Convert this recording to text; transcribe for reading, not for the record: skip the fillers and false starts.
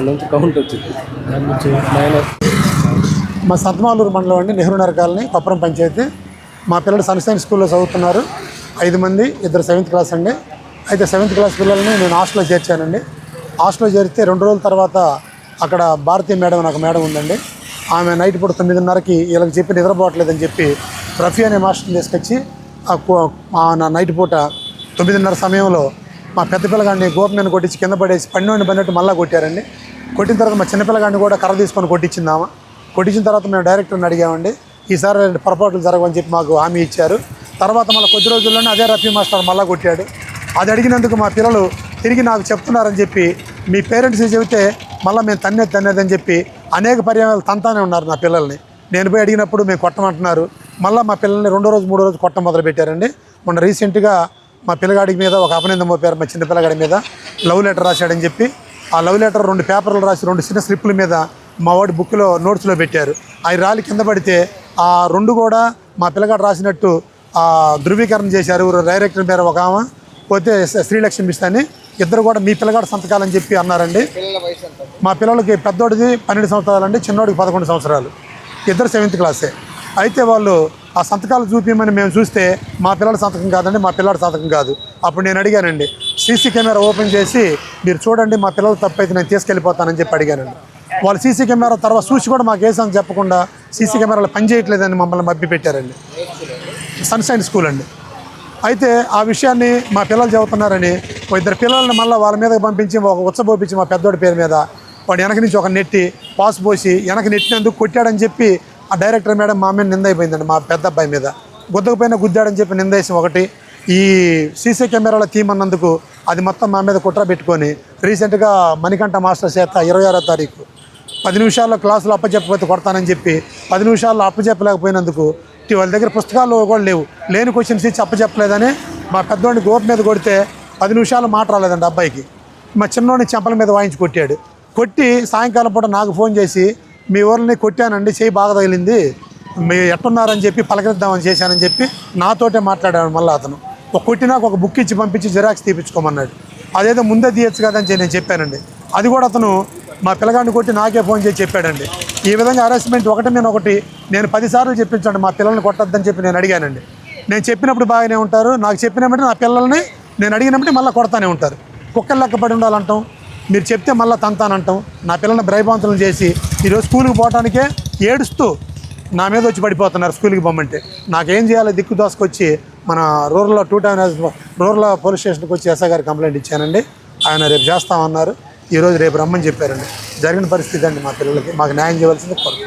నుంచి కౌంట్ వచ్చింది. మా సంతమాలూరు మండలం అండి, నెహ్రూ నగర్ కాలనీ, కొప్పరం పంచాయతీ. మా పిల్లలు సన్షైన్ స్కూల్లో చదువుతున్నారు. 5 మంది, 2 7th క్లాస్ అండి. అయితే 7th క్లాస్ పిల్లల్ని నేను హాస్టల్లో చేర్చానండి. హాస్టల్లో చేరితే 2 రోజుల తర్వాత అక్కడ భారతీయ మేడం అని ఒక మేడం ఉందండి. ఆమె నైట్ పూట 9:30కి వీళ్ళకి చెప్పి నిద్రపోవట్లేదని చెప్పి రఫీ అనే మాస్టర్ని తీసుకొచ్చి నా నైట్ పూట 9:30 సమయంలో మా పెద్ద పిల్లగాడిని గోపిని కొట్టించి కింద పడేసి పడినట్టు మళ్ళీ కొట్టారండి. కొట్టిన తర్వాత మా చిన్నపిల్లగాడిని కూడా కర్ర తీసుకొని కొట్టించిందామా. కొట్టించిన తర్వాత మేము డైరెక్టర్ని అడిగామండి, ఈసారి పొరపాట్లు జరగవని చెప్పి మాకు హామీ ఇచ్చారు. తర్వాత మళ్ళీ కొద్ది రోజుల్లోనే అదే రఫీ మాస్టర్ మళ్ళీ కొట్టాడు. అది అడిగినందుకు మా పిల్లలు తిరిగి నాకు చెప్తున్నారని చెప్పి, మీ పేరెంట్స్కి చెబితే మళ్ళీ మేము తన్నేదని చెప్పి అనేక పర్యాయాలు తంతానే ఉన్నారు నా పిల్లల్ని. నేను పోయి అడిగినప్పుడు మేము కొట్టమంటున్నారు. మళ్ళీ మా పిల్లల్ని 2వ రోజు 3వ రోజు కొట్టడం మొదలుపెట్టారండి. మొన్న రీసెంట్గా మా పిల్లగాడి మీద ఒక అపనిందం మోపారు. మా చిన్న పిల్లగాడి మీద లవ్ లెటర్ రాశాడని చెప్పి ఆ లవ్ లెటర్ 2 పేపర్లు రాసి 2 చిన్న స్లిప్పుల మీద మా వాడి బుక్లో నోట్స్లో పెట్టారు. అవి రాలి కింద పడితే ఆ 2 కూడా మా పిల్లగాడు రాసినట్టు ధృవీకరణ చేశారు. డైరెక్టర్ మీద ఒక ఆమె పోతే శ్రీలక్ష్మి మిస్తాని, ఇద్దరు కూడా మీ పిల్లగాడు సంతకాలని చెప్పి అన్నారండి. మా పిల్లలకి పెద్దోడిది 12 సంవత్సరాలండి, చిన్నోడికి 11 సంవత్సరాలు. ఇద్దరు 7th క్లాసే. అయితే వాళ్ళు ఆ సంతకాలు చూపించమని మేము చూస్తే మా పిల్లల సంతకం కాదండి, మా పిల్లడి సంతకం కాదు. అప్పుడు నేను అడిగానండి, సీసీ కెమెరా ఓపెన్ చేసి మీరు చూడండి, మా పిల్లలు తప్పైతే నేను తీసుకెళ్ళిపోతానని చెప్పి అడిగానండి. వాళ్ళు సీసీ కెమెరా తర్వాత చూసి కూడా మాకు ఏ సంగతి చెప్పకుండా సీసీ కెమెరాలు పనిచేయట్లేదని మమ్మల్ని మభ్య పెట్టారండి. సన్షైన్ స్కూల్ అండి. అయితే ఆ విషయాన్ని మా పిల్లలు చెబుతున్నారని 2 పిల్లల్ని మళ్ళీ వాళ్ళ మీదకి పంపించి ఒక ఉచ్చబోపించి మా పెద్దోడి పేరు మీద వాడు వెనక నుంచి ఒక నెట్టి పాస్ పోసి వెనక నెట్టినందుకు కొట్టాడని చెప్పి ఆ డైరెక్టర్ మేడం మా మీద నింద అయిపోయిందండి. మా పెద్ద అబ్బాయి మీద గుద్దకపోయినా గుద్దాడని చెప్పి నిందేసి ఒకటి, ఈ సీసీ కెమెరాలో తీయమన్నందుకు అది మొత్తం మా మీద కుట్ర పెట్టుకొని రీసెంట్గా మణికంఠ మాస్టర్ చేత 26వ తారీఖు 10 నిమిషాల్లో క్లాసులు అప్పచెప్పకపోతే కొడతానని చెప్పి 10 నిమిషాల్లో అప్పచెప్పలేకపోయినందుకు వాళ్ళ దగ్గర పుస్తకాలు కూడా లేని క్వశ్చన్స్ ఇచ్చి అప్పచెప్పలేదని మా పెద్దోడిని గోపు మీద కొడితే 10 నిమిషాలు మాట రాలేదండి అబ్బాయికి. మా చిన్నోడిని చెంపల మీద వాయించి కొట్టాడు. కొట్టి సాయంకాలం పూట నాకు ఫోన్ చేసి, మీ ఊరిని కొట్టానండి, చేయి బాగా తగిలింది, మీరు ఎట్టున్నారని చెప్పి పలకరిద్దామని చేశానని చెప్పి నాతోటే మాట్లాడాడు. మళ్ళీ అతను కొట్టినాక ఒక బుక్ ఇచ్చి పంపించి జిరాక్స్ తీపించుకోమన్నాడు. అదేదో ముందే తీయచ్చు కదని నేను చెప్పానండి. అది కూడా అతను మా పిల్లగాడిని కొట్టి నాకే ఫోన్ చేసి చెప్పాడండి. ఈ విధంగా హరాస్మెంట్ ఒకటి మీద ఒకటి నేను 10 సార్లు చెప్పించండి, మా పిల్లల్ని కొట్టద్దని చెప్పి నేను అడిగానండి. నేను చెప్పినప్పుడు బాగానే ఉంటారు, నాకు చెప్పినప్పుడు నా పిల్లల్ని నేను అడిగినప్పుడు మళ్ళీ కొడతానే ఉంటారు. కుక్కలు లెక్కపడి ఉండాలంటాం, మీరు చెప్తే మళ్ళీ తంతానంటాం. నా పిల్లల్ని భయభ్రాంతులను చేసి ఈరోజు స్కూల్కి పోవడానికే ఏడుస్తూ నా మీద వచ్చి పడిపోతున్నారు స్కూల్కి పొమ్మంటే. నాకేం చేయాలో దిక్కు దోసుకొచ్చి మన రూరల్ పోలీస్ స్టేషన్కి వచ్చి ఎస్ఐ గారికి కంప్లైంట్ ఇచ్చానండి. ఆయన రేపు చేస్తామన్నారు, ఈరోజు రేపు రమ్మని చెప్పారండి. జరిగిన పరిస్థితి అండి మా పిల్లలకి, మాకు న్యాయం చేయవలసింది కోరుతున్నాను.